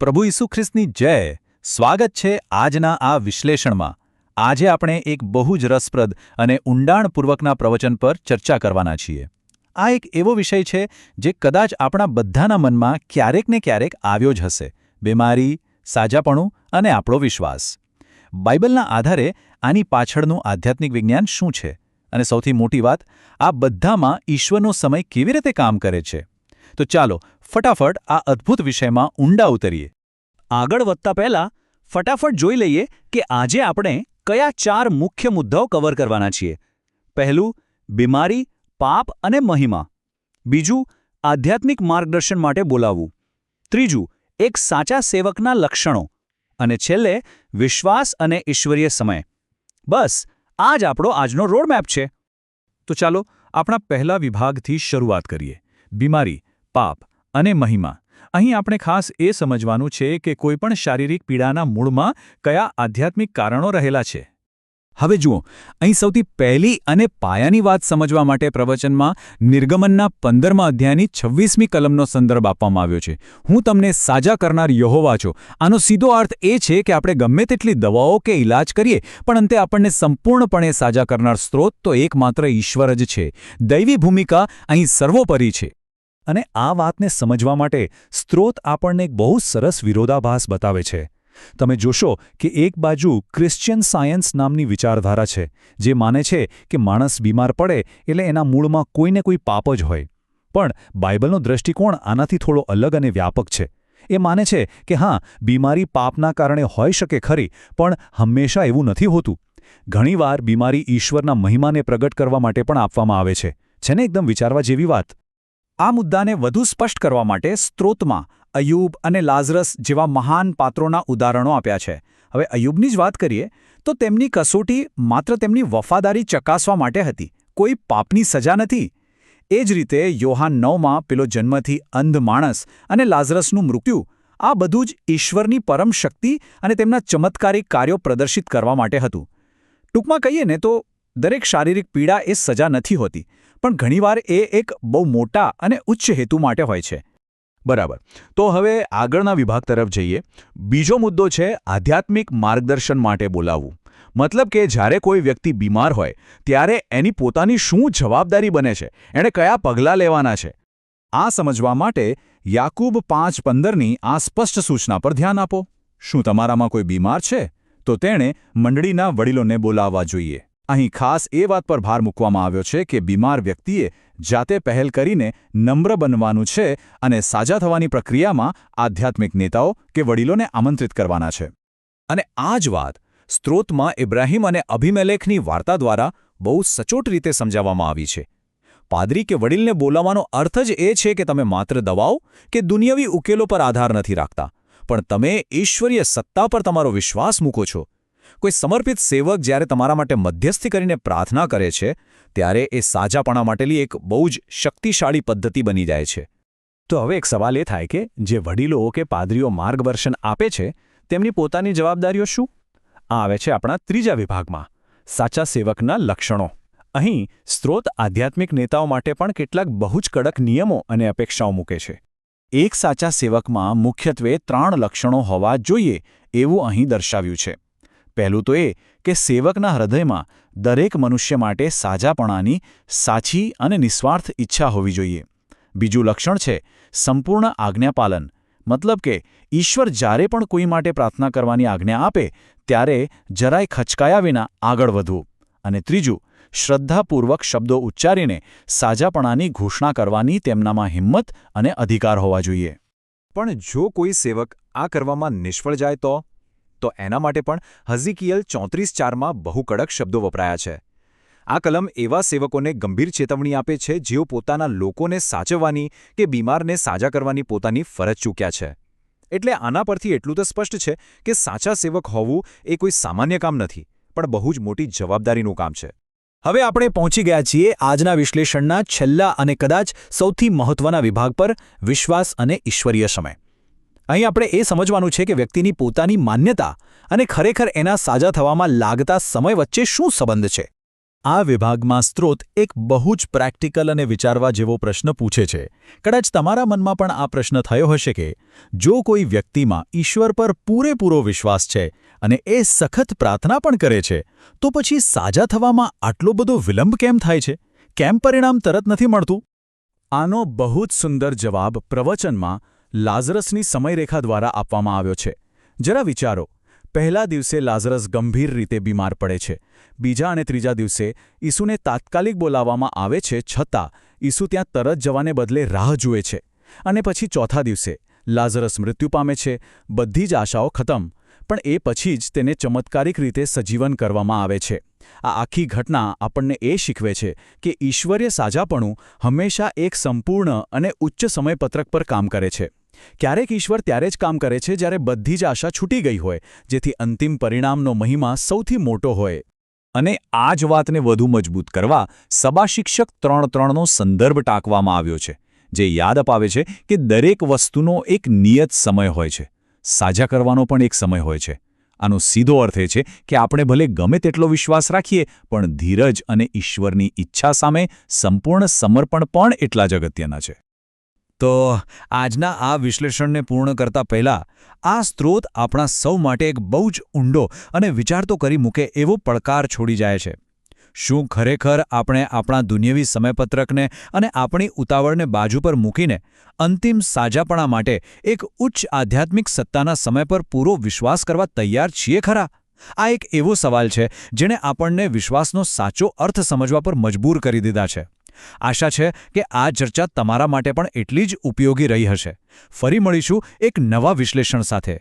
પ્રભુ ઈસુ ખ્રિસ્તની જય. સ્વાગત છે આજના આ વિશ્લેષણમાં. આજે આપણે એક બહુ જ રસપ્રદ અને ઊંડાણપૂર્વકના પ્રવચન પર ચર્ચા કરવાના છીએ. આ એક એવો વિષય છે જે કદાચ આપણા બધાના મનમાં ક્યારેક ને ક્યારેક આવ્યો જ હશે: બીમારી, સાજાપણું અને આપણો વિશ્વાસ. બાઇબલના આધારે આની પાછળનું આધ્યાત્મિક વિજ્ઞાન શું છે? અને સૌથી મોટી વાત, આ બધામાં ઈશ્વરનો સમય કેવી રીતે કામ કરે છે? તો ચાલો ફટાફટ આ અદ્ભુત વિષયમાં ઊંડા ઉતરીએ. આગળ વધતા પહેલા ફટાફટ જોઈ લઈએ કે આજે આપણે કયા 4 મુખ્ય મુદ્દાઓ કવર કરવાના છીએ. પહેલું, બીમારી, પાપ અને મહિમા. બીજું, આધ્યાત્મિક માર્ગદર્શન માટે બોલાવવું. ત્રીજું, એક સાચા સેવકના લક્ષણો. અને છેલ્લે, વિશ્વાસ અને ઈશ્વરીય સમય. બસ આ જ આપણો આજનો રોડમેપ છે. તો ચાલો આપણા પહેલા વિભાગથી શરૂઆત કરીએ: બીમારી, પાપ અને મહિમા. અહીં આપણે ખાસ એ સમજવાનું છે કે કોઈપણ શારીરિક પીડાના મૂળમાં કયા આધ્યાત્મિક કારણો રહેલા છે. હવે જુઓ, અહીં સૌથી પહેલી અને પાયાની વાત સમજવા માટે પ્રવચનમાં નિર્ગમનના 15મા અધ્યાયની 26મી કલમનો સંદર્ભ આપવામાં આવ્યો છે. હું તમને સાજા કરનાર યહોવા છું. આનો સીધો અર્થ એ છે કે આપણે ગમે તેટલી દવાઓ કે ઇલાજ કરીએ, પણ અંતે આપણને સંપૂર્ણપણે સાજા કરનાર સ્ત્રોત તો એકમાત્ર ઈશ્વર જ છે. દૈવી ભૂમિકા અહીં સર્વોપરી છે. અને આ વાતને સમજવા માટે સ્ત્રોત આપણને એક બહુ સરસ વિરોધાભાસ બતાવે છે. તમે જોશો કે એક બાજુ ક્રિશ્ચિયન સાયન્સ નામની વિચારધારા છે, જે માને છે કે માણસ બીમાર પડે એટલે એના મૂળમાં કોઈને કોઈ પાપ જ હોય. પણ બાઇબલનો દૃષ્ટિકોણ આનાથી થોડો અલગ અને વ્યાપક છે. એ માને છે કે હા, બીમારી પાપના કારણે હોઈ શકે ખરી, પણ હંમેશા એવું નથી હોતું. ઘણીવાર બીમારી ઈશ્વરના મહિમાને પ્રગટ કરવા માટે પણ આપવામાં આવે છે. છે ને એકદમ વિચારવા જેવી વાત? આ મુદ્દાને વધુ સ્પષ્ટ કરવા માટે સ્ત્રોતમાં અય્યુબ અને લાઝરસ જેવા મહાન પાત્રોના ઉદાહરણો આપ્યા છે. હવે અય્યુબની જ વાત કરીએ તો તેમની કસોટી માત્ર તેમની વફાદારી ચકાસવા માટે હતી, કોઈ પાપની સજા નથી. એ જ રીતે યોહાન 9માં પેલો જન્મથી અંધ માણસ અને લાઝરસનું મૃત્યુ, આ બધું જ ઈશ્વરની પરમ શક્તિ અને તેમના ચમત્કારિક કાર્યો પ્રદર્શિત કરવા માટે હતું. ટૂંકમાં કહીએ ને તો દરેક શારીરિક પીડા એ સજા નથી હોતી, પણ ઘણીવાર એ એક બહુ મોટા અને ઉચ્ચ હેતુ માટે હોય છે. બરાબર. તો હવે આગળના વિભાગ તરફ જઈએ. બીજો મુદ્દો છે આધ્યાત્મિક માર્ગદર્શન માટે બોલાવવું. મતલબ કે જ્યારે કોઈ વ્યક્તિ બીમાર હોય ત્યારે એની પોતાની શું જવાબદારી બને છે, એણે કયા પગલાં લેવાના છે. આ સમજવા માટે યાકૂબ 5:15ની આ સ્પષ્ટ સૂચના પર ધ્યાન આપો. શું તમારામાં કોઈ બીમાર છે? તો તેણે મંડળીના વડીલોને બોલાવવા જોઈએ. અહીં ખાસ એ વાત પર ભાર મૂકવામાં આવ્યો છે કે બીમાર વ્યક્તિએ જાતે પહેલ કરીને નમ્ર બનવાનું છે અને સાજા થવાની પ્રક્રિયામાં આધ્યાત્મિક નેતાઓ કે વડીલોને આમંત્રિત કરવાના છે. અને આ જ વાત સ્ત્રોતમાં ઇબ્રાહિમ અને અભિમેલેખની વાર્તા દ્વારા બહુ સચોટ રીતે સમજાવવામાં આવી છે. પાદરી કે વડીલને બોલાવવાનો અર્થ જ એ છે કે તમે માત્ર દવાઓ કે દુનિયાવી ઉકેલો પર આધાર નથી રાખતા, પણ તમે ઈશ્વરીય સત્તા પર તમારો વિશ્વાસ મૂકો છો. કોઈ સમર્પિત સેવક જ્યારે તમારા માટે મધ્યસ્થી કરીને પ્રાર્થના કરે છે, ત્યારે એ સાજાપણા માટેની એક બહુ જ શક્તિશાળી પદ્ધતિ બની જાય છે. તો હવે એક સવાલ એ થાય કે જે વડીલો કે પાદરીઓ માર્ગદર્શન આપે છે, તેમની પોતાની જવાબદારીઓ શું? આ આવે છે આપણા ત્રીજા વિભાગમાં: સાચા સેવકના લક્ષણો. અહીં સ્ત્રોત આધ્યાત્મિક નેતાઓ માટે પણ કેટલાક બહુ જ કડક નિયમો અને અપેક્ષાઓ મૂકે છે. એક સાચા સેવકમાં મુખ્યત્વે 3 લક્ષણો હોવા જોઈએ એવું અહીં દર્શાવ્યું છે. પહેલું તો એ કે સેવકના હૃદયમાં દરેક મનુષ્ય માટે સાજાપણાની સાચી અને નિસ્વાર્થ ઈચ્છા હોવી જોઈએ. બીજું લક્ષણ છે સંપૂર્ણ આજ્ઞાપાલન. મતલબ કે ઈશ્વર જ્યારે પણ કોઈ માટે પ્રાર્થના કરવાની આજ્ઞા આપે ત્યારે જરાય ખચકાયા વિના આગળ વધવું. અને ત્રીજું, શ્રદ્ધાપૂર્વક શબ્દો ઉચ્ચારીને સાજાપણાની ઘોષણા કરવાની તેમનામાં હિંમત અને અધિકાર હોવા જોઈએ. પણ જો કોઈ સેવક આ કરવામાં નિષ્ફળ જાય તો એના માટે પણ હઝકિયલ 34:4માં બહુ કડક શબ્દો વપરાયા છે. આ કલમ એવા સેવકોને ગંભીર ચેતવણી આપે છે જેઓ પોતાના લોકોને સાચવવાની કે બીમારને સાજા કરવાની પોતાની ફરજ ચૂક્યા છે. એટલે આના પરથી એટલું તો સ્પષ્ટ છે કે સાચા સેવક હોવું એ કોઈ સામાન્ય કામ નથી, પણ બહુ જ મોટી જવાબદારીનું કામ છે. હવે આપણે પહોંચી ગયા છીએ આજના વિશ્લેષણના છેલ્લા અને કદાચ સૌથી મહત્વના વિભાગ પર: વિશ્વાસ અને ઈશ્વરીય સમય. અહીં આપણે એ સમજવાનું છે કે વ્યક્તિની પોતાની માન્યતા અને ખરેખર એના સાજા થવામાં લાગતા સમય વચ્ચે શું સંબંધ છે. આ વિભાગમાં સ્ત્રોત એક બહુ જ પ્રેક્ટિકલ અને વિચારવા જેવો પ્રશ્ન પૂછે છે. કદાચ તમારા મનમાં પણ આ પ્રશ્ન થયો હશે કે જો કોઈ વ્યક્તિમાં ઈશ્વર પર પૂરેપૂરો વિશ્વાસ છે અને એ સખત પ્રાર્થના પણ કરે છે, તો પછી સાજા થવામાં આટલો બધો વિલંબ કેમ થાય છે? કેમ પરિણામ તરત નથી મળતું? આનો બહુ જ સુંદર જવાબ પ્રવચનમાં લાઝરસની સમયરેખા દ્વારા આપવામાં આવ્યો છે. જરા વિચારો, પહેલા દિવસે લાઝરસ ગંભીર રીતે બીમાર પડે છે. બીજા અને ત્રીજા દિવસે ઈસુને તાત્કાલિક બોલાવવામાં આવે છે, છતાં ઈસુ ત્યાં તરત જવાને બદલે રાહ જુએ છે. અને પછી ચોથા દિવસે લાઝરસ મૃત્યુ પામે છે. બધી જ આશાઓ ખતમ. પણ એ પછી જ તેને ચમત્કારિક રીતે સજીવન કરવામાં આવે છે. આ આખી ઘટના આપણને એ શીખવે છે કે ઈશ્વરીય સાજાપણું હંમેશા એક સંપૂર્ણ અને ઉચ્ચ સમયપત્રક પર કામ કરે છે. ક્યારેક ઈશ્વર ત્યારે જ કામ કરે છે જ્યારે બધી જ આશા છૂટી ગઈ હોય, જેથી અંતિમ પરિણામનો મહિમા સૌથી મોટો હોય. અને આ જ વાતને વધુ મજબૂત કરવા સબાશિક્ષક 3:3નો સંદર્ભ ટાંકવામાં આવ્યો છે, જે યાદ અપાવે છે કે દરેક વસ્તુનો એક નિયત સમય હોય છે. સાજા કરવાનો પણ એક સમય હોય છે. આનો સીધો અર્થ એ છે કે આપણે ભલે ગમે તેટલો વિશ્વાસ રાખીએ, પણ ધીરજ અને ઈશ્વરની ઈચ્છા સામે સંપૂર્ણ સમર્પણ પણ એટલા જ અગત્યના છે. તો આજના આ વિશ્લેષણને પૂર્ણ કરતા પહેલા આ સ્ત્રોત આપણા સૌ માટે એક બહુ જ ઊંડો અને વિચારતો કરી મૂકે એવો પડકાર છોડી જાય છે. શું ખરેખર આપણે આપણા દુન્યવી સમયપત્રકને અને આપણી ઉતાવળને બાજુ પર મૂકીને અંતિમ સાજાપણા માટે એક ઉચ્ચ આધ્યાત્મિક સત્તાના સમય પર પૂરો વિશ્વાસ કરવા તૈયાર છીએ ખરા? આ એક એવો સવાલ છે જેણે આપણને વિશ્વાસનો સાચો અર્થ સમજવા પર મજબૂર કરી દીધા છે. આશા છે કે આ ચર્ચા તમારા માટે પણ એટલી જ ઉપયોગી રહી હશે. ફરી મળીશું એક નવા વિશ્લેષણ સાથે.